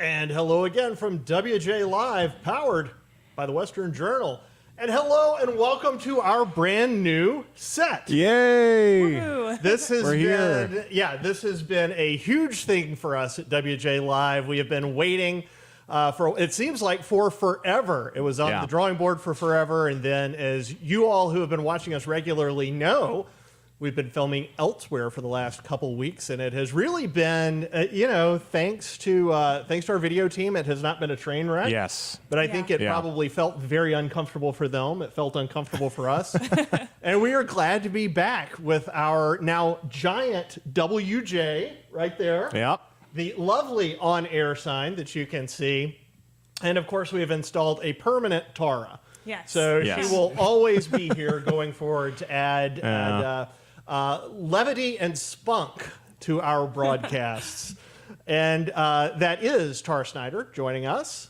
And hello again from WJ Live, powered by the Western Journal. And hello and welcome to our brand new set. Yay! Woo. This has We're been, here. this has been a huge thing for us at WJ Live. We have been waiting for, it seems like, for forever. It was on the drawing board for forever. And then, as you all who have been watching us regularly know, we've been filming elsewhere for the last couple weeks, and it has really been, thanks to our video team, it has not been a train wreck. Yes. But I think it probably felt very uncomfortable for them. It felt uncomfortable for us. And we are glad to be back with our now giant WJ right there. Yep. The lovely on-air sign that you can see. And, of course, we have installed a permanent Tara. Yes. So she will always be here going forward to add levity and spunk to our broadcasts. And that is Tara Snyder joining us.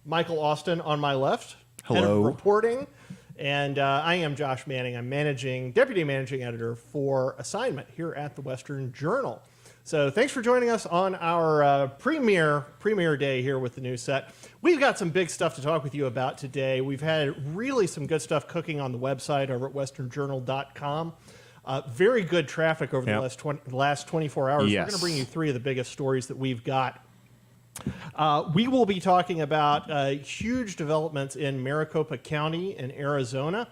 Michael Austin on my left. Hello. Head of reporting. And I am Josh Manning. I'm deputy managing editor for assignment here at the Western Journal. So thanks for joining us on our premiere day here with the new set. We've got some big stuff to talk with you about today. We've had really some good stuff cooking on the website over at westernjournal.com. Very good traffic over the last 24 hours. Yes. We're going to bring you three of the biggest stories that we've got. We will be talking about huge developments in Maricopa County in Arizona.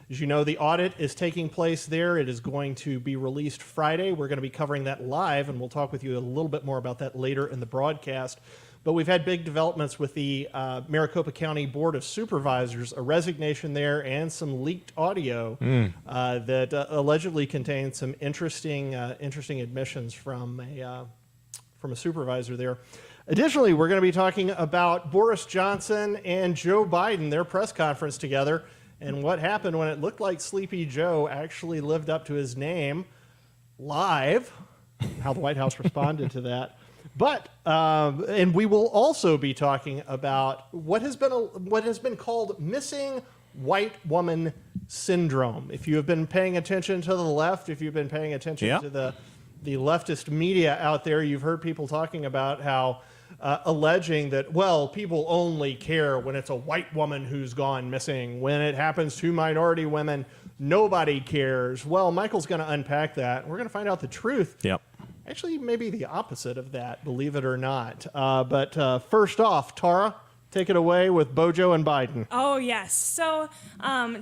As you know, the audit is taking place there. It is going to be released Friday. We're going to be covering that live, and we'll talk with you a little bit more about that later in the broadcast. But we've had big developments with the Maricopa County Board of Supervisors, a resignation there, and some leaked audio that allegedly contains some interesting admissions from a supervisor there. Additionally, we're going to be talking about Boris Johnson and Joe Biden, their press conference together, and what happened when it looked like Sleepy Joe actually lived up to his name live, how the White House responded to that. But, and we will also be talking about what has been called missing white woman syndrome. If you have been paying attention to the left, if you've been paying attention to the leftist media out there, you've heard people talking about how alleging that, well, people only care when it's a white woman who's gone missing. When it happens to minority women, nobody cares. Well, Michael's going to unpack that. We're going to find out the truth. Yep. Actually, maybe the opposite of that, believe it or not. But first off, Tara, take it away with Bojo and Biden. Oh, yes. So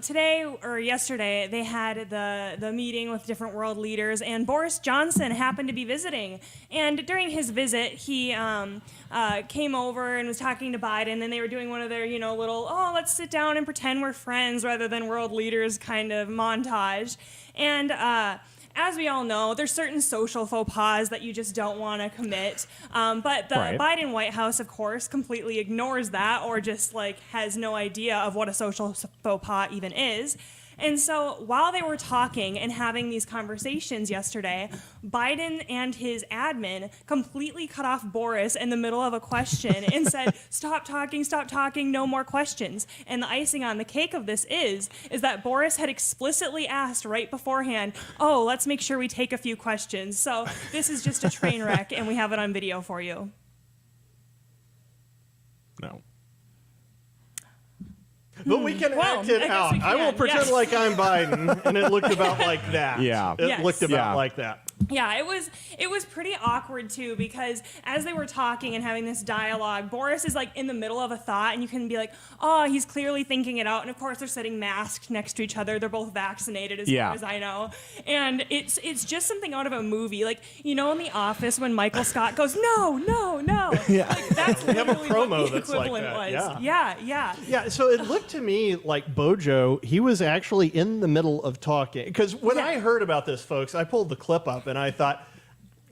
today or yesterday, they had the meeting with different world leaders, and Boris Johnson happened to be visiting. And during his visit, he came over and was talking to Biden, and they were doing one of their, little, let's sit down and pretend we're friends rather than world leaders kind of montage. And as we all know, there's certain social faux pas that you just don't want to commit. But the Biden White House, of course, completely ignores that or just has no idea of what a social faux pas even is. And so while they were talking and having these conversations yesterday, Biden and his admin completely cut off Boris in the middle of a question and said, stop talking, no more questions. And the icing on the cake of this is that Boris had explicitly asked right beforehand, let's make sure we take a few questions. So this is just a train wreck, and we have it on video for you. No. But we can act it out. I will pretend like I'm Biden, and it looked about like that. Yeah. It looked about like that. Yeah, it was pretty awkward too, because as they were talking and having this dialogue, Boris is in the middle of a thought, and you can be like, he's clearly thinking it out. And of course they're sitting masked next to each other. They're both vaccinated as far as I know. And it's just something out of a movie. In The Office when Michael Scott goes, no. Yeah. That's They have a promo what the that's like equivalent that. was. Yeah, so it looked to me like Bojo, he was actually in the middle of talking. Because when I heard about this, folks, I pulled the clip up and I thought,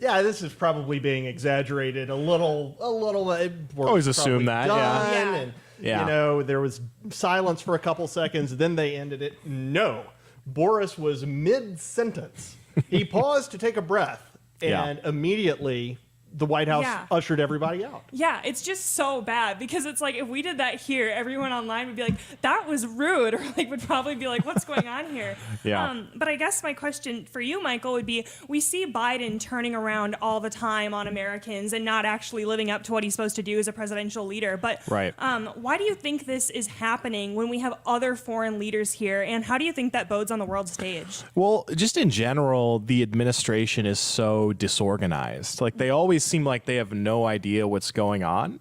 this is probably being exaggerated a little. Always assume that, And, there was silence for a couple seconds, then they ended it. No. Boris was mid-sentence. He paused to take a breath and immediately the White House Yeah. ushered everybody out. Yeah, it's just so bad because it's like if we did that here, everyone online would be like, that was rude, or like would probably be like, what's going on here? Yeah. But I guess my question for you, Michael, would be we see Biden turning around all the time on Americans and not actually living up to what he's supposed to do as a presidential leader. But Right. why do you think this is happening when we have other foreign leaders here? And how do you think that bodes on the world stage? Well, just in general, the administration is so disorganized. Like they always seem like they have no idea what's going on.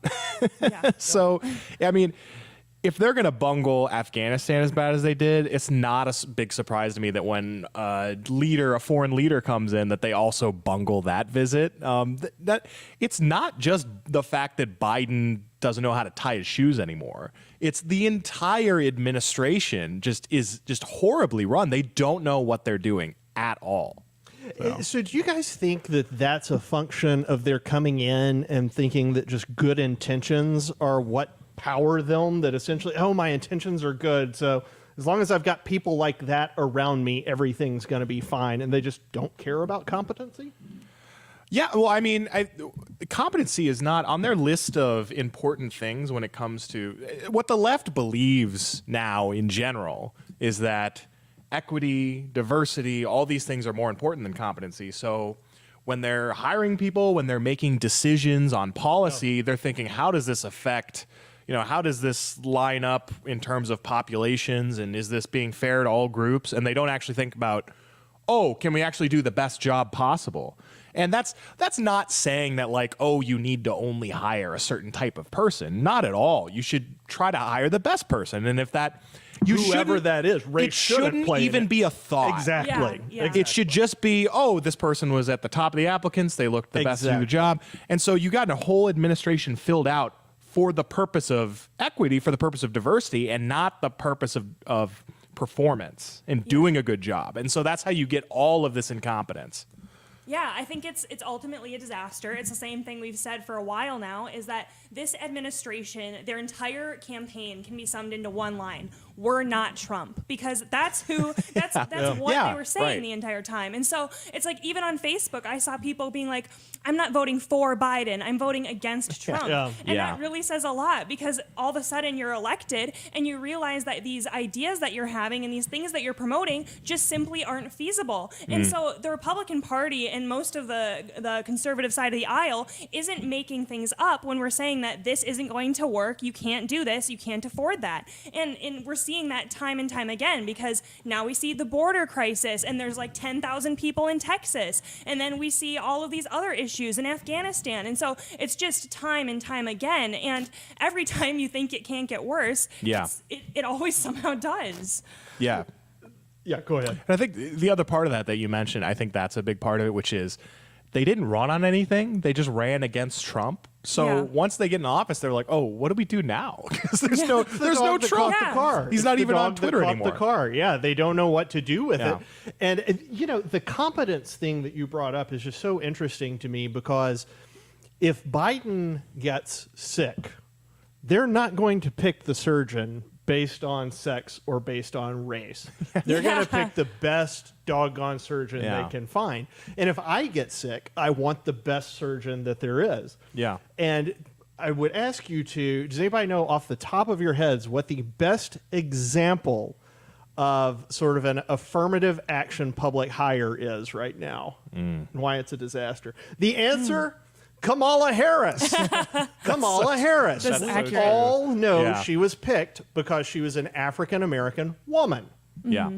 Yeah. So, I mean, if they're going to bungle Afghanistan as bad as they did, it's not a big surprise to me that when a foreign leader comes in, that they also bungle that visit. That it's not just the fact that Biden doesn't know how to tie his shoes anymore. It's the entire administration is just horribly run. They don't know what they're doing at all. So do you guys think that that's a function of their coming in and thinking that just good intentions are what power them, that essentially, oh, my intentions are good, so as long as I've got people like that around me, everything's going to be fine, and they just don't care about competency? Yeah, well, I mean, competency is not on their list of important things when it comes to what the left believes now in general is that equity, diversity, all these things are more important than competency. So when they're hiring people, when they're making decisions on policy, they're thinking, how does this affect, how does this line up in terms of populations, and is this being fair to all groups? And they don't actually think about, oh, can we actually do the best job possible? And that's not saying that like, oh, you need to only hire a certain type of person. Not at all. You should try to hire the best person. And if that Whoever that is, race it shouldn't play in even it. be a thought. Exactly. Yeah, yeah. It should just be, oh, this person was at the top of the applicants. They looked the best to do the job. And so you got a whole administration filled out for the purpose of equity, for the purpose of diversity, and not the purpose of performance and doing a good job. And so that's how you get all of this incompetence. Yeah, I think it's ultimately a disaster. It's the same thing we've said for a while now, is that this administration, their entire campaign can be summed into one line: we're not Trump. Because that's what they were saying right. the entire time. And so it's like, even on Facebook, I saw people being like, I'm not voting for Biden, I'm voting against Trump. Yeah. And Yeah. that really says a lot, because all of a sudden you're elected and you realize that these ideas that you're having and these things that you're promoting just simply aren't feasible. And so the Republican Party and most of the conservative side of the aisle isn't making things up when we're saying that this isn't going to work, you can't do this, you can't afford that. And we're seeing that time and time again, because now we see the border crisis and there's like 10,000 people in Texas, and then we see all of these other issues in Afghanistan. And so it's just time and time again, and every time you think it can't get worse, Yeah. it always somehow does. Yeah. Yeah, go ahead. And I think the other part of that you mentioned, I think that's a big part of it, which is they didn't run on anything. They just ran against Trump. So Yeah. once they get in office, they're like, oh, what do we do now? Because there's no Dog that Trump. caught the car. He's It's not the even on dog that Twitter caught anymore. The car. Yeah, they don't know what to do with Yeah. it. And the competence thing that you brought up is just so interesting to me, because if Biden gets sick, they're not going to pick the surgeon based on sex or based on race. They're going to pick the best doggone surgeon Yeah. they can find. And if I get sick, I want the best surgeon that there is. Yeah. And I would ask you does anybody know off the top of your heads what the best example of sort of an affirmative action public hire is right now, and why it's a disaster? The answer, Kamala Harris. Kamala Harris. That's We accurate. all know Yeah. she was picked because she was an African-American woman. Yeah.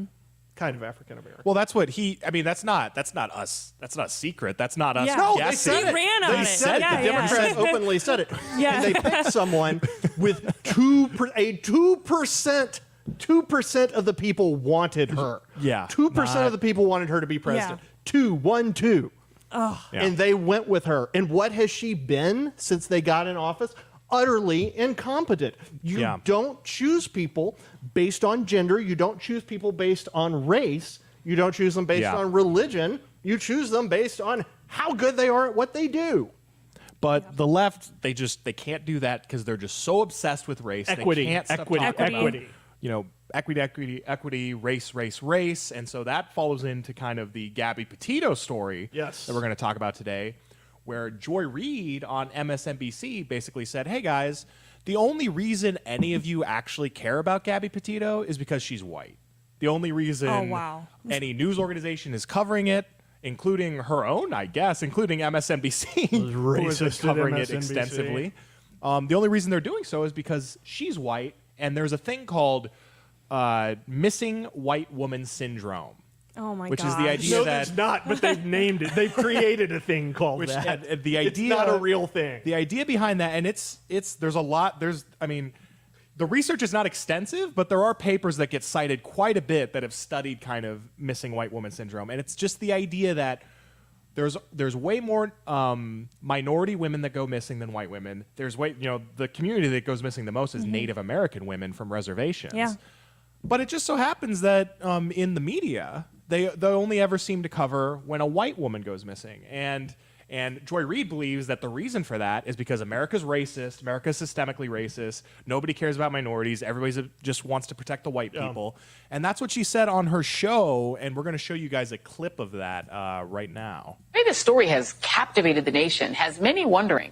Kind of African-American. Well, that's what that's not us. That's not a secret. That's not us. Yeah. No, they guessing. said They it. ran on They it. said Yeah, the yeah. Democrats openly said it. Yeah. And they picked someone with 2% of the people wanted her. Yeah. 2% of the people wanted her to be president. Yeah. 2. Yeah. And they went with her. And what has she been since they got in office? Utterly incompetent. You Yeah. don't choose people based on gender. You don't choose people based on race. You don't choose them based Yeah. on religion. You choose them based on how good they are at what they do. But the left, they can't do that because they're just so obsessed with race. Equity, They can't stop equity, talking about, equity. equity, race. And so that follows into kind of the Gabby Petito story Yes. that we're going to talk about today, where Joy Reid on MSNBC basically said, hey guys, the only reason any of you actually care about Gabby Petito is because she's white. The only reason any news organization is covering it, including her own, I guess, including MSNBC, who is covering it extensively. The only reason they're doing so is because she's white, and there's a thing called missing white woman syndrome. Oh my god! Which is the idea No, that there's not, but they've named it. They've created a thing called that. And the idea, it's not a real thing. The idea behind that, and there's a lot. The research is not extensive, but there are papers that get cited quite a bit that have studied kind of missing white woman syndrome, and it's just the idea that there's way more minority women that go missing than white women. There's the community that goes missing the most is Native American women from reservations. Yeah. But it just so happens that in the media, they only ever seem to cover when a white woman goes missing. And Joy Reid believes that the reason for that is because America's racist, America's systemically racist, nobody cares about minorities, everybody just wants to protect the white people. And that's what she said on her show, and we're going to show you guys a clip of that right now. Maybe this story has captivated the nation, has many wondering,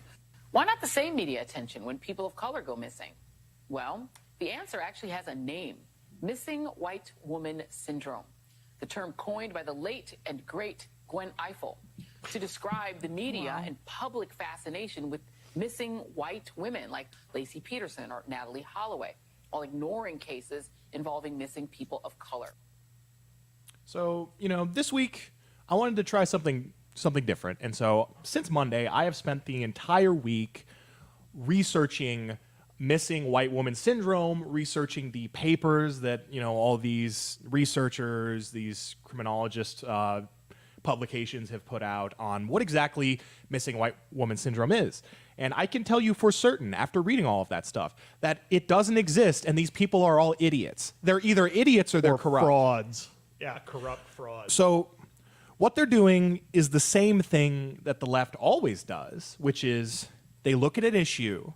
why not the same media attention when people of color go missing? Well, the answer actually has a name. Missing white woman syndrome, the term coined by the late and great Gwen Ifill to describe the media and public fascination with missing white women like Lacey Peterson or Natalie Holloway, while ignoring cases involving missing people of color. So, this week I wanted to try something different. And so since Monday, I have spent the entire week researching missing white woman syndrome, researching the papers that, all these researchers, these criminologist publications have put out on what exactly missing white woman syndrome is. And I can tell you for certain, after reading all of that stuff, that it doesn't exist, and these people are all idiots. They're either idiots or they're corrupt. Frauds. Yeah, corrupt frauds. So what they're doing is the same thing that the left always does, which is they look at an issue,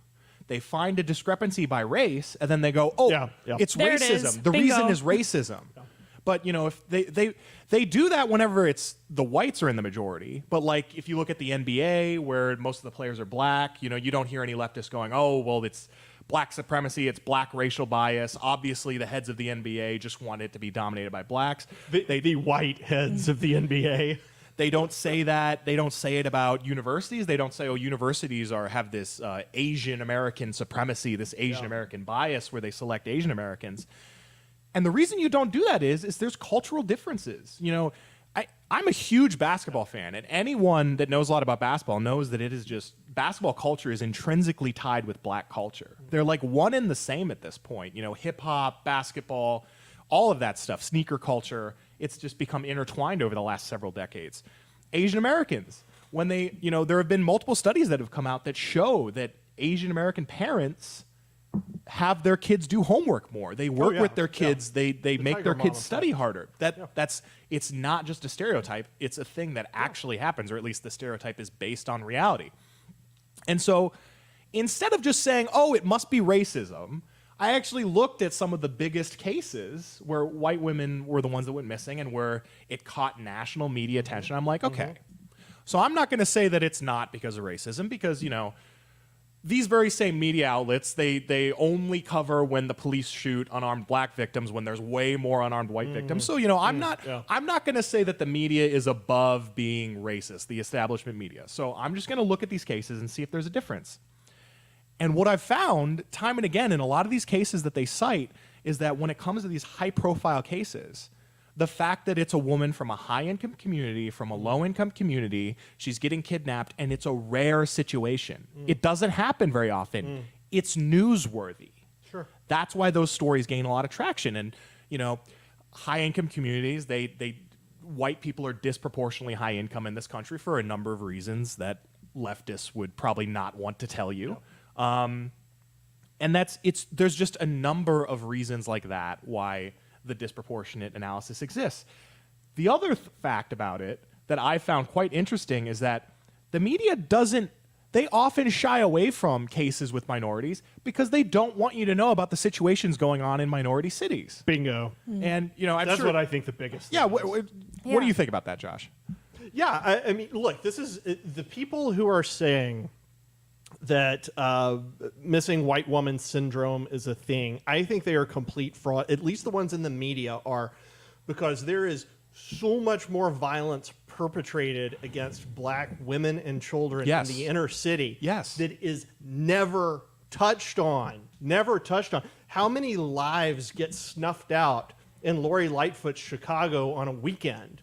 they find a discrepancy by race, and then they go, it's There it racism. is. The Bingo. reason is racism. But, if they do that whenever it's the whites are in the majority. But, like, if you look at the NBA, where most of the players are black, you don't hear any leftists going, oh, well, it's black supremacy, it's black racial bias. Obviously, the heads of the NBA just want it to be dominated by blacks. The white heads of the NBA. They don't say that. They don't say it about universities. They don't say, universities have this Asian American supremacy, this Asian American bias where they select Asian Americans. And the reason you don't do that is there's cultural differences. I'm a huge basketball fan, and anyone that knows a lot about basketball knows that it is just basketball culture is intrinsically tied with black culture. They're like one and the same at this point. Hip hop, basketball, all of that stuff, sneaker culture. It's just become intertwined over the last several decades. Asian Americans, when there have been multiple studies that have come out that show that Asian American parents have their kids do homework more. They work with their kids. They make their kids study harder. It's not just a stereotype. It's a thing that actually happens, or at least the stereotype is based on reality. And so instead of just saying, it must be racism, I actually looked at some of the biggest cases where white women were the ones that went missing and where it caught national media attention. I'm like, okay. So I'm not going to say that it's not because of racism, because, these very same media outlets, they only cover when the police shoot unarmed black victims when there's way more unarmed white victims. So, I'm not going to say that the media is above being racist, the establishment media. So I'm just going to look at these cases and see if there's a difference. And what I've found time and again in a lot of these cases that they cite is that when it comes to these high-profile cases, the fact that it's a woman from a high-income community, from a low-income community, she's getting kidnapped, and it's a rare situation. It doesn't happen very often. It's newsworthy. Sure. That's why those stories gain a lot of traction. And, high-income communities, white people are disproportionately high income in this country for a number of reasons that leftists would probably not want to tell you. And there's just a number of reasons like that why the disproportionate analysis exists. The other fact about it that I found quite interesting is that the media they often shy away from cases with minorities because they don't want you to know about the situations going on in minority cities. Bingo. And, That's what I think the biggest thing is. What do you think about that, Josh? Yeah, I mean, look, this is the people who are saying that missing white woman syndrome is a thing. I think they are complete fraud. At least the ones in the media are, because there is so much more violence perpetrated against black women and children Yes. in the inner city Yes. that is never touched on. Never touched on. How many lives get snuffed out in Lori Lightfoot's Chicago on a weekend?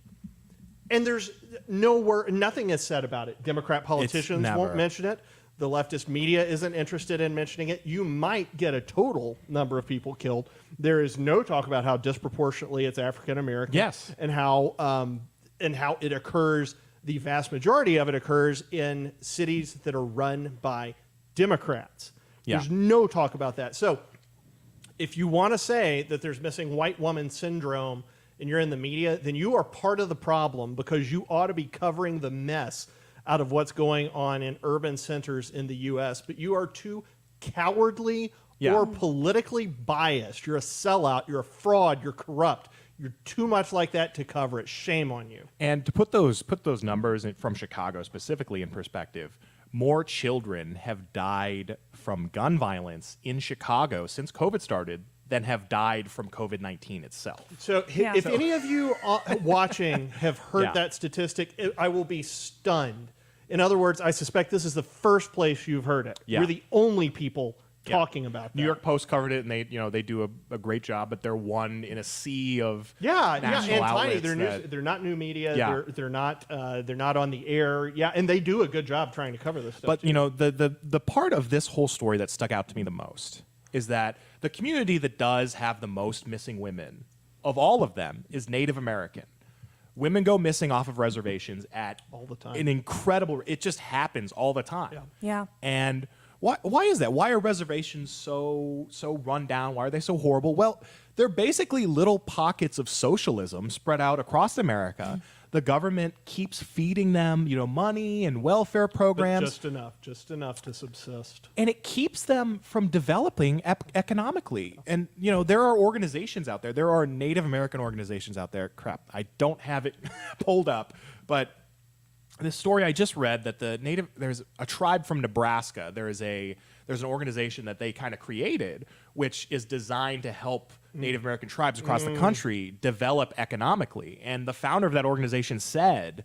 And there's nothing is said about it. Democrat politicians won't never. mention it. The leftist media isn't interested in mentioning it. You might get a total number of people killed. There is no talk about how disproportionately it's African American. Yes. And how it occurs. The vast majority of it occurs in cities that are run by Democrats. Yeah. There's no talk about that. So if you want to say that there's missing white woman syndrome and you're in the media, then you are part of the problem, because you ought to be covering the mess out of what's going on in urban centers in the U.S., but you are too cowardly or politically biased. You're a sellout. You're a fraud. You're corrupt. You're too much like that to cover it. Shame on you. And to put those numbers from Chicago specifically in perspective, more children have died from gun violence in Chicago since COVID started than have died from COVID-19 itself. So if any of you watching have heard Yeah. that statistic, I will be stunned. In other words, I suspect this is the first place you've heard it. Yeah. We're the only people talking about that. New York Post covered it, and they do a great job, but they're one in a sea of Yeah, national and tiny. outlets They're that- they're not new media. Yeah. They're not on the air. Yeah, and they do a good job trying to cover this stuff. But too. the part of this whole story that stuck out to me the most is that the community that does have the most missing women of all of them is Native American. Women go missing off of reservations at All the time. an incredible. It just happens all the time. Yeah. And why is that? Why are reservations so run down? Why are they so horrible? Well, they're basically little pockets of socialism spread out across America. The government keeps feeding them, money and welfare But programs. just enough to subsist. And it keeps them from developing economically. And, there are organizations out there. There are Native American organizations out there. Crap, I don't have it pulled up. But this story I just read that there's a tribe from Nebraska. There's an organization that they kind of created, which is designed to help Native American tribes across the country develop economically. And the founder of that organization said,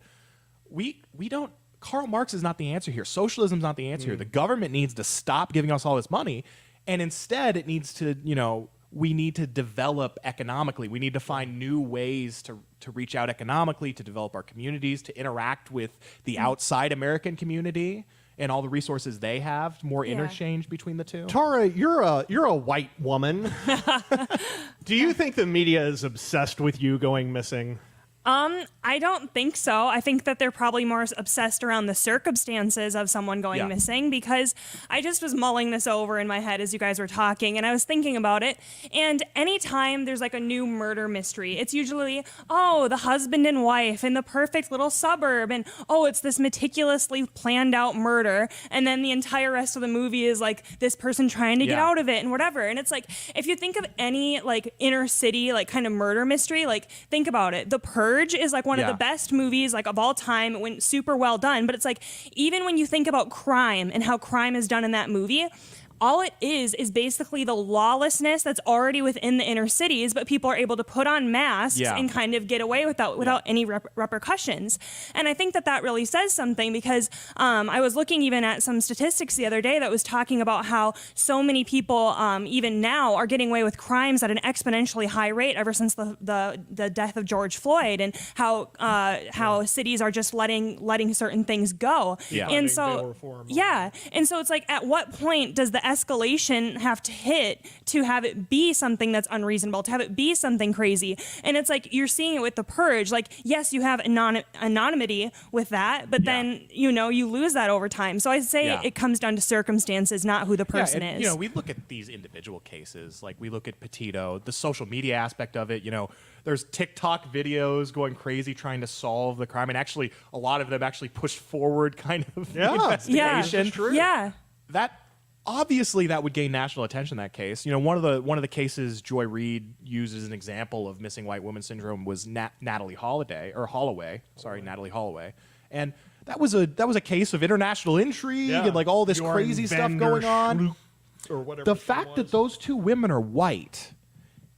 we don't, Karl Marx is not the answer here. Socialism is not the answer here. The government needs to stop giving us all this money. And instead it needs to, we need to develop economically. We need to find new ways to reach out economically, to develop our communities, to interact with the outside American community and all the resources they have, more interchange between the two. Tara, you're a white woman. Do you think the media is obsessed with you going missing? I don't think so. I think that they're probably more obsessed around the circumstances of someone going missing, because I just was mulling this over in my head as you guys were talking, and I was thinking about it. And anytime there's like a new murder mystery, it's usually, the husband and wife in the perfect little suburb, and it's this meticulously planned out murder. And then the entire rest of the movie is like this person trying to get out of it and whatever. And it's like, if you think of any like inner city, like kind of murder mystery, like think about it. The Purge is like one of the best movies like of all time. It went super well done, but it's like, even when you think about crime and how crime is done in that movie, all it is basically the lawlessness that's already within the inner cities, but people are able to put on masks and kind of get away without any repercussions. And I think that really says something, because I was looking even at some statistics the other day that was talking about how so many people even now are getting away with crimes at an exponentially high rate ever since the death of George Floyd, and how cities are just letting certain things go. Yeah. And Bail so reform. and so it's like, at what point does the escalation have to hit to have it be something that's unreasonable, to have it be something crazy? And it's like, you're seeing it with the Purge. Like, yes, you have anonymity with that, but then you lose that over time. So I say it comes down to circumstances, not who the person is. We look at these individual cases, like we look at Petito, the social media aspect of it. There's TikTok videos going crazy trying to solve the crime, and actually a lot of them actually pushed forward kind of the investigation. True. Yeah. That obviously that would gain national attention. That case, one of the cases Joy Reid used as an example of missing white woman syndrome was Natalie Holloway. Sorry, Natalie Holloway, and that was a case of international intrigue and like all this crazy stuff going on. Or whatever. The fact that those two women are white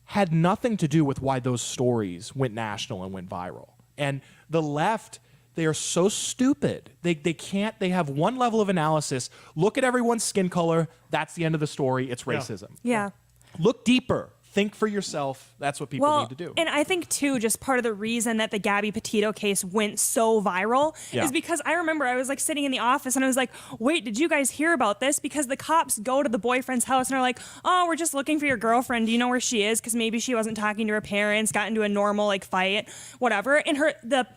had nothing to do with why those stories went national and went viral. And the left, they are so stupid. They have one level of analysis. Look at everyone's skin color. That's the end of the story. It's racism. Yeah. Look deeper. Think for yourself. That's what people need to do. And I think, too, just part of the reason that the Gabby Petito case went so viral is because I remember I was like sitting in the office and I was like, wait, did you guys hear about this? Because the cops go to the boyfriend's house and are like, oh, we're just looking for your girlfriend. Do you know where she is? Because maybe she wasn't talking to her parents, got into a normal like fight, whatever. And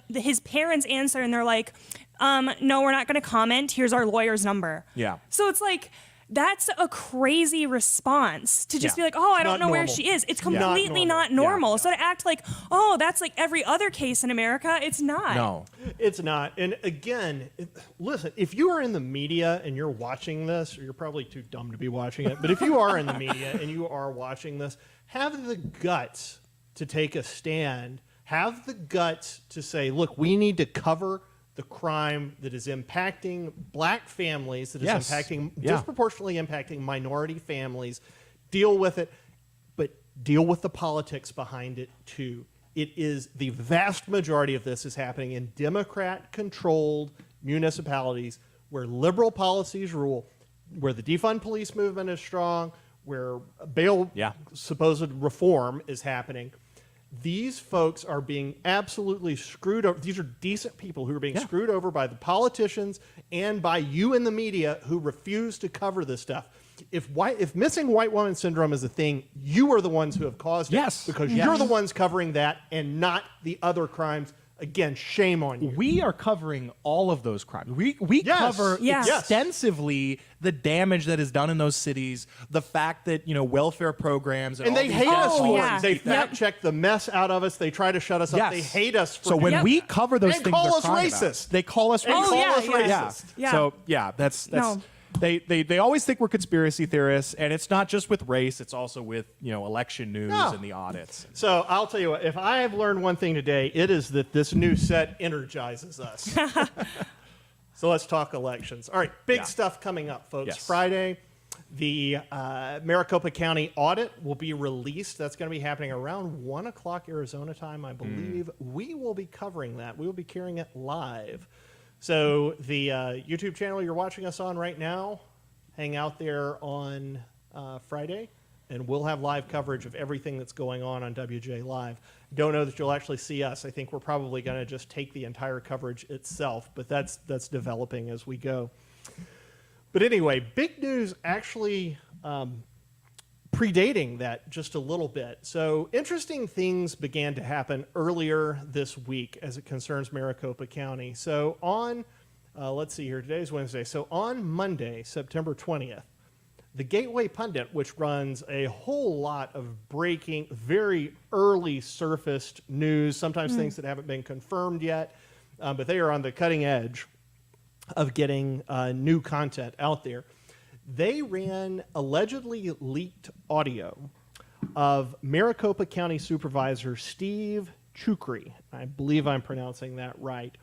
his parents answer and they're like, no, we're not going to comment. Here's our lawyer's number. Yeah. So it's like, that's a crazy response to just be like, oh, I don't know where she is. It's completely not normal. So to act like, oh, that's like every other case in America, it's not. No. It's not. And again, listen, if you are in the media and you're watching this, or you're probably too dumb to be watching it, but if you are in the media and you are watching this, have the guts to take a stand. Have the guts to say, look, we need to cover the crime that is impacting black families, that is disproportionately impacting minority families. Deal with it, but deal with the politics behind it too. It is the vast majority of this is happening in Democrat-controlled municipalities where liberal policies rule, where the defund police movement is strong, where bail supposed reform is happening. These folks are being absolutely screwed over. These are decent people who are being screwed over by the politicians and by you in the media who refuse to cover this stuff. If missing white woman syndrome is a thing, you are the ones who have caused it. Because you're the ones covering that and not the other crimes. Again, shame on you. We are covering all of those crimes. We cover extensively the damage that is done in those cities, the fact that, welfare programs and they hate us for it. They Yep. fact check the mess out of us. They try to shut us up. They hate us for it. So when we cover those and things, call they're us crying racist. about. They call us racist. Yeah. So that's No. They always think we're conspiracy theorists, and it's not just with race, it's also with, election news and the audits. So I'll tell you what, if I have learned one thing today, it is that this new set energizes us. So let's talk elections. All right, big stuff coming up, folks. Yes. Friday, the Maricopa County audit will be released. That's going to be happening around 1 o'clock Arizona time, I believe. We will be covering that. We will be carrying it live. So the YouTube channel you're watching us on right now, hang out there on Friday, and we'll have live coverage of everything that's going on WJ Live. Don't know that you'll actually see us. I think we're probably going to just take the entire coverage itself, but that's developing as we go. But anyway, big news actually predating that just a little bit. So interesting things began to happen earlier this week as it concerns Maricopa County. So on, let's see here, today's Wednesday. So on Monday, September 20th, the Gateway Pundit, which runs a whole lot of breaking, very early surfaced news, sometimes things that haven't been confirmed yet, but they are on the cutting edge of getting new content out there. They ran allegedly leaked audio of Maricopa County Supervisor Steve Chukri. I believe I'm pronouncing that right.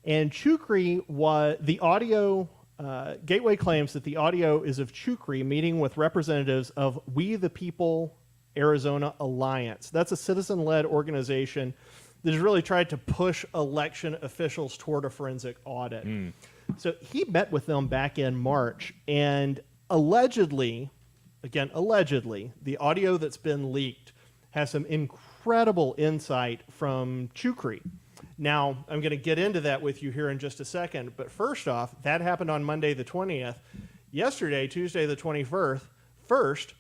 And Chukri was the audio. Gateway claims that the audio is of Chukri meeting with representatives of We the People Arizona Alliance. That's a citizen-led organization that has really tried to push election officials toward a forensic audit. So he met with them back in March, and allegedly, the audio that's been leaked has some incredible insight from Chukri. Now, I'm going to get into that with you here in just a second, but first off, that happened on Monday the 20th. Yesterday, Tuesday the 21st,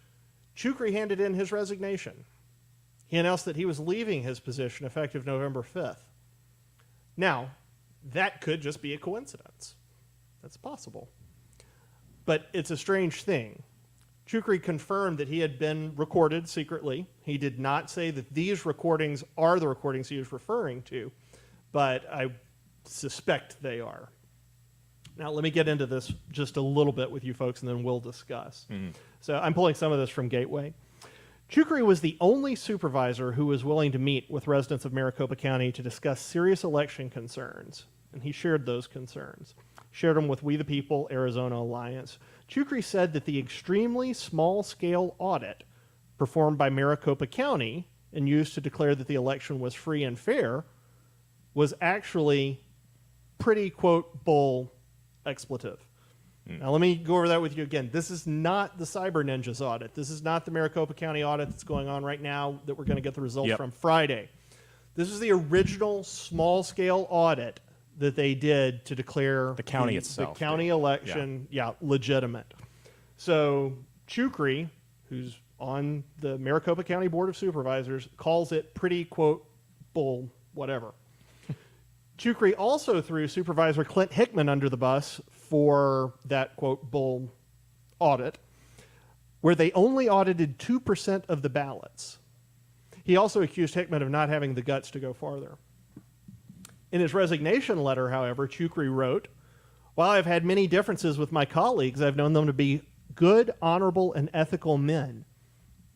Chukri handed in his resignation. He announced that he was leaving his position effective November 5th. Now, that could just be a coincidence. That's possible. But it's a strange thing. Chukri confirmed that he had been recorded secretly. He did not say that these recordings are the recordings he was referring to, but I suspect they are. Now, let me get into this just a little bit with you folks, and then we'll discuss. So I'm pulling some of this from Gateway. Chukri was the only supervisor who was willing to meet with residents of Maricopa County to discuss serious election concerns, and he shared those concerns. Shared them with We the People, Arizona Alliance. Chukri said that the extremely small-scale audit performed by Maricopa County and used to declare that the election was free and fair was actually pretty, quote, bull expletive. Now, let me go over that with you again. This is not the Cyber Ninjas audit. This is not the Maricopa County audit that's going on right now that we're going to get the results from Friday. This is the original small-scale audit that they did to declare the county itself, the county election, legitimate. So Chukri, who's on the Maricopa County Board of Supervisors, calls it pretty, quote, bull, whatever. Chukri also threw Supervisor Clint Hickman under the bus for that, quote, bull audit, where they only audited 2% of the ballots. He also accused Hickman of not having the guts to go farther. In his resignation letter, however, Chukri wrote, "While I've had many differences with my colleagues, I've known them to be good, honorable, and ethical men.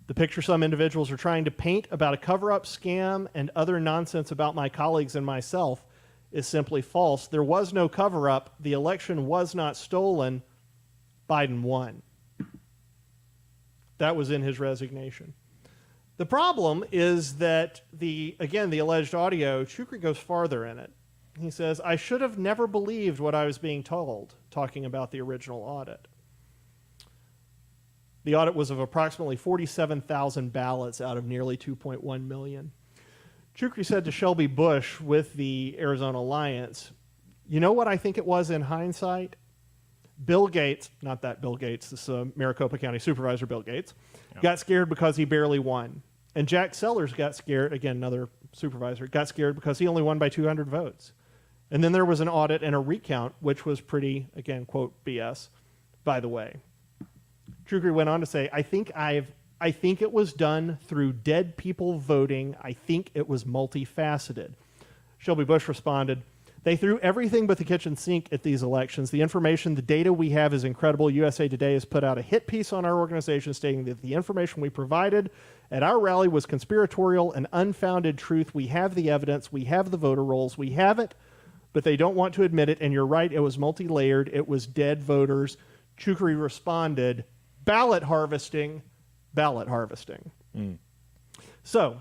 The picture some individuals are trying to paint about a cover-up scam and other nonsense about my colleagues and myself is simply false. There was no cover-up. The election was not stolen. Biden won." That was in his resignation. The problem is that the alleged audio, Chukri goes farther in it. He says, "I should have never believed what I was being told," talking about the original audit. The audit was of approximately 47,000 ballots out of nearly 2.1 million. Chukri said to Shelby Bush with the Arizona Alliance, "You know what I think it was in hindsight? Bill Gates," not that Bill Gates, this is Maricopa County Supervisor Bill Gates, "got scared because he barely won. And Jack Sellers got scared," again, another supervisor, "got scared because he only won by 200 votes. And then there was an audit and a recount, which was pretty, again, quote, BS, by the way." Chukri went on to say, I think it was done through dead people voting. I think it was multifaceted." Shelby Bush responded, "They threw everything but the kitchen sink at these elections. The information, the data we have is incredible. USA Today has put out a hit piece on our organization stating that the information we provided at our rally was conspiratorial and unfounded truth. We have the evidence. We have the voter rolls. We have it, but they don't want to admit it. And you're right, it was multi-layered. It was dead voters." Chukri responded, "Ballot harvesting, ballot harvesting." So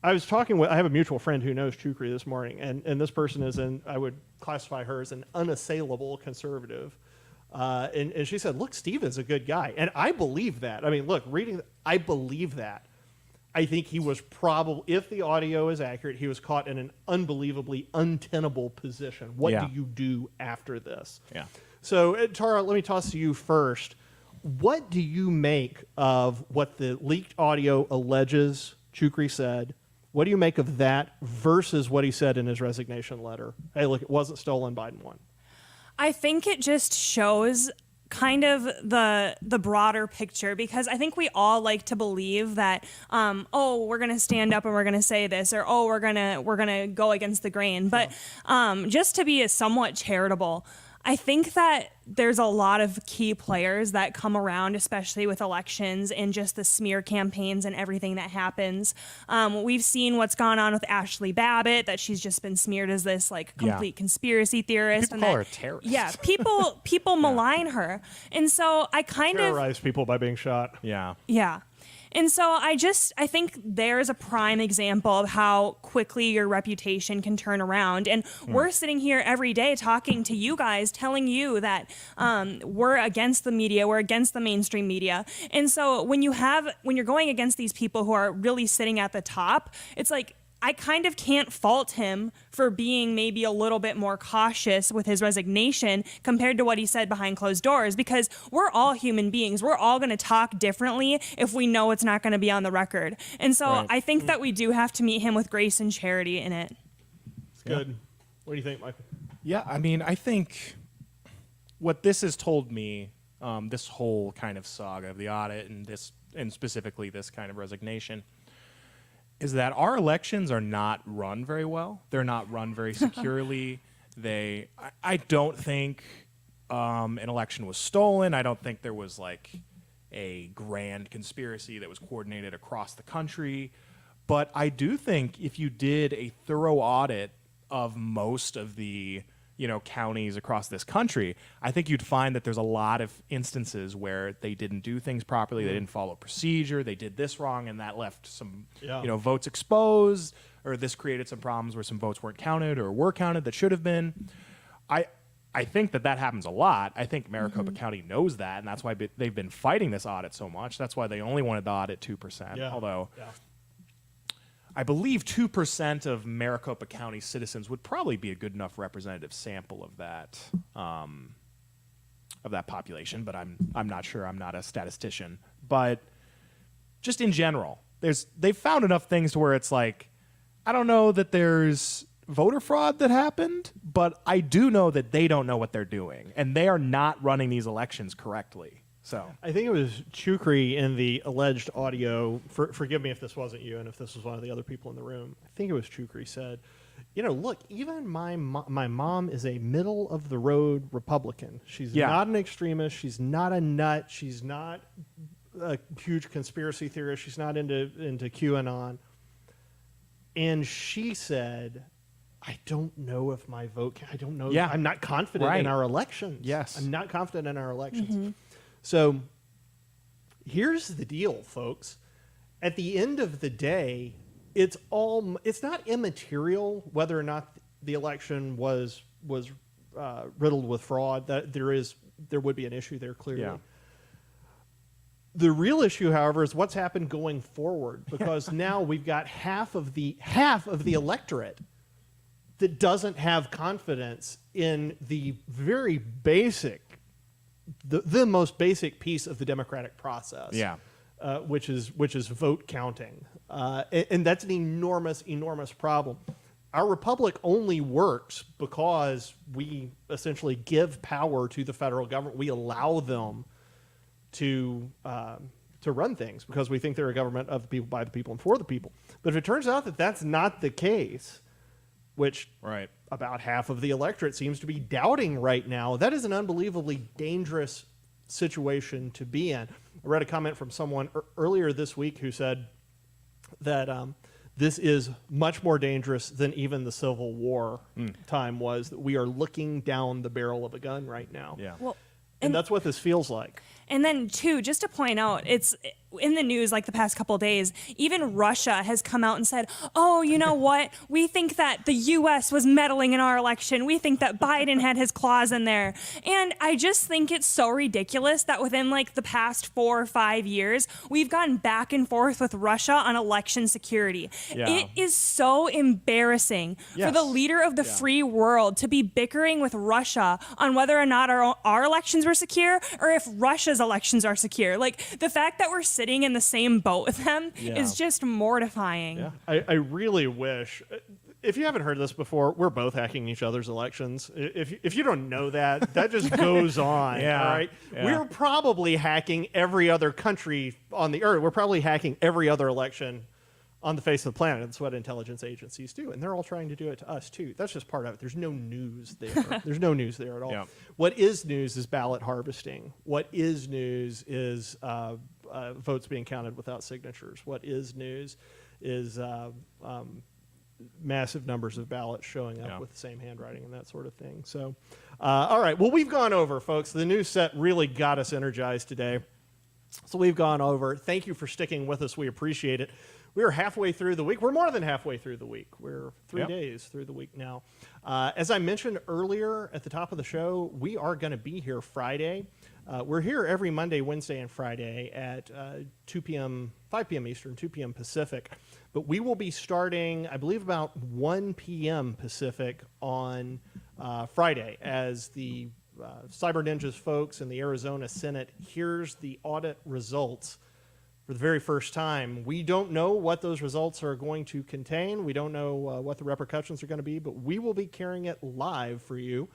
I have a mutual friend who knows Chukri this morning, and this person is I would classify her as an unassailable conservative. And she said, "Look, Steve is a good guy." And I believe that. I mean, look, I believe that. I think he was probably, if the audio is accurate, he was caught in an unbelievably untenable position. What do you do after this? Yeah. So, Tara, let me toss to you first. What do you make of what the leaked audio alleges Chukri said? What do you make of that versus what he said in his resignation letter? Hey, look, it wasn't stolen, Biden won. I think it just shows kind of the broader picture, because I think we all like to believe that we're gonna stand up and we're gonna say this, or we're gonna go against the grain. But just to be somewhat charitable, I think that there's a lot of key players that come around, especially with elections and just the smear campaigns and everything that happens. We've seen what's gone on with Ashley Babbitt, that she's just been smeared as this complete conspiracy theorist. People call her a terrorist. Yeah, people malign her. And so I terrorize people by being shot. Yeah. Yeah. And so I think there's a prime example of how quickly your reputation can turn around. And we're sitting here every day talking to you guys, telling you that we're against the media, we're against the mainstream media. And so when you're going against these people who are really sitting at the top, it's like, I kind of can't fault him for being maybe a little bit more cautious with his resignation compared to what he said behind closed doors, because we're all human beings. We're all going to talk differently if we know it's not going to be on the record. And so I think that we do have to meet him with grace and charity in it. It's good. What do you think, Michael? Yeah, I mean, I think what this has told me, this whole kind of saga of the audit and specifically this kind of resignation, is that our elections are not run very well. They're not run very securely. I don't think an election was stolen. I don't think there was like a grand conspiracy that was coordinated across the country. But I do think if you did a thorough audit of most of the counties across this country, I think you'd find that there's a lot of instances where they didn't do things properly, they didn't follow procedure, they did this wrong, and that left some votes exposed, or this created some problems where some votes weren't counted or were counted that should have been. I think that happens a lot. I think Maricopa County knows that, and that's why they've been fighting this audit so much. That's why they only wanted the audit 2%, although I believe 2% of Maricopa County citizens would probably be a good enough representative sample of that population, but I'm not sure. I'm not a statistician. But just in general, they've found enough things to where it's like, I don't know that there's voter fraud that happened, but I do know that they don't know what they're doing, and they are not running these elections correctly. So I think it was Chukri in the alleged audio. Forgive me if this wasn't you, and if this was one of the other people in the room. I think it was Chukri said, look, even my mom is a middle of the road Republican. She's not an extremist. She's not a nut. She's not a huge conspiracy theorist. She's not into QAnon. And she said, I don't know if my vote. I don't know. Yeah. I'm not confident in our elections. Yes, I'm not confident in our elections. So here's the deal, folks. At the end of the day, it's not immaterial whether or not the election was riddled with fraud. That there would be an issue there, clearly. Yeah. The real issue, however, is what's happened going forward, because now we've got half of the electorate that doesn't have confidence in the very basic, the most basic piece of the democratic process, which is vote counting, and that's an enormous problem. Our republic only works because we essentially give power to the federal government. We allow them to run things because we think they're a government of the people, by the people, and for the people. But if it turns out that that's not the case, which about half of the electorate seems to be doubting right now, that is an unbelievably dangerous situation to be in. I read a comment from someone earlier this week who said that this is much more dangerous than even the Civil War time was, that we are looking down the barrel of a gun right now. Yeah. Well, and that's what this feels like. And then, too, just to point out, it's in the news like the past couple of days, even Russia has come out and said, oh, you know what? We think that the U.S. was meddling in our election. We think that Biden had his claws in there. And I just think it's so ridiculous that within like the past 4 or 5 years, we've gone back and forth with Russia on election security. Yeah. It is so embarrassing for the leader of the free world to be bickering with Russia on whether or not our elections were secure or if Russia's elections are secure. Like, the fact that we're sitting in the same boat with them is just mortifying. Yeah. I really wish, if you haven't heard this before, we're both hacking each other's elections. If you don't know that just goes on. All right. Yeah. We're probably hacking every other country on the earth. We're probably hacking every other election on the face of the planet. That's what intelligence agencies do, and they're all trying to do it to us too. That's just part of it. There's no news there. There's no news there at all. Yeah. What is news is ballot harvesting. What is news is votes being counted without signatures. What is news is massive numbers of ballots showing up with the same handwriting and that sort of thing. So, all right. Well, we've gone over, folks. The news set really got us energized today. So we've gone over. Thank you for sticking with us. We appreciate it. We are halfway through the week. We're more than halfway through the week. We're 3 days through the week now. As I mentioned earlier at the top of the show, we are going to be here Friday. We're here every Monday, Wednesday, and Friday at 2 p.m., 5 p.m. Eastern, 2 p.m. Pacific. But we will be starting, I believe, about 1 p.m. Pacific on Friday as the Cyber Ninjas folks in the Arizona Senate hears the audit results for the very first time. We don't know what those results are going to contain. We don't know what the repercussions are going to be, but we will be carrying it live for you.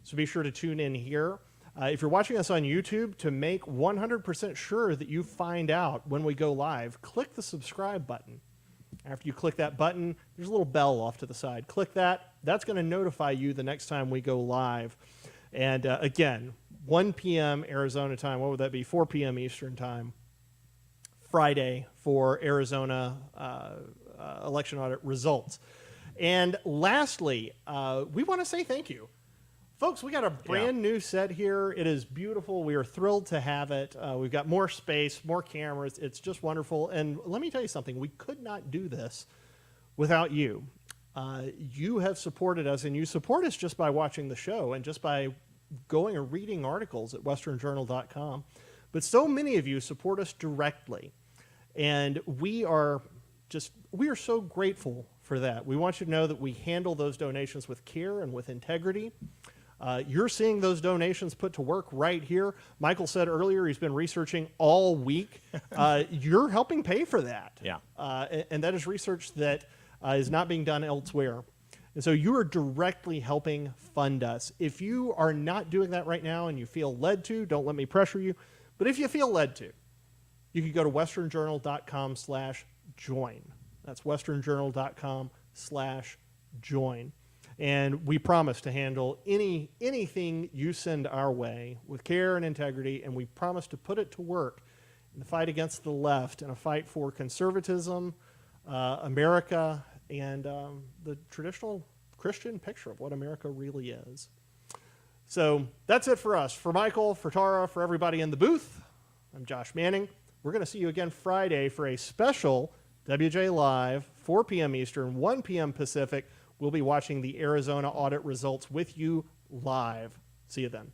So be sure to tune in here. If you're watching us on YouTube, to make 100% sure that you find out when we go live, click the subscribe button. After you click that button, there's a little bell off to the side. Click that. That's going to notify you the next time we go live. And again, 1 p.m. Arizona time. What would that be? 4 p.m. Eastern time. Friday for Arizona election audit results. And lastly, we want to say thank you. Folks, we got a brand new set here. It is beautiful. We are thrilled to have it. We've got more space, more cameras. It's just wonderful. And let me tell you something. We could not do this without you. You have supported us, and you support us just by watching the show and just by going and reading articles at westernjournal.com. But so many of you support us directly. And we are so grateful for that. We want you to know that we handle those donations with care and with integrity. You're seeing those donations put to work right here. Michael said earlier he's been researching all week. You're helping pay for that. Yeah. And that is research that is not being done elsewhere. And so you are directly helping fund us. If you are not doing that right now and you feel led to, don't let me pressure you. But if you feel led to, you can go to westernjournal.com/join. That's westernjournal.com/join. And we promise to handle anything you send our way with care and integrity, and we promise to put it to work in the fight against the left, in a fight for conservatism, America, and the traditional Christian picture of what America really is. So that's it for us. For Michael, for Tara, for everybody in the booth, I'm Josh Manning. We're going to see you again Friday for a special WJ Live, 4 p.m. Eastern, 1 p.m. Pacific. We'll be watching the Arizona audit results with you live. See you then.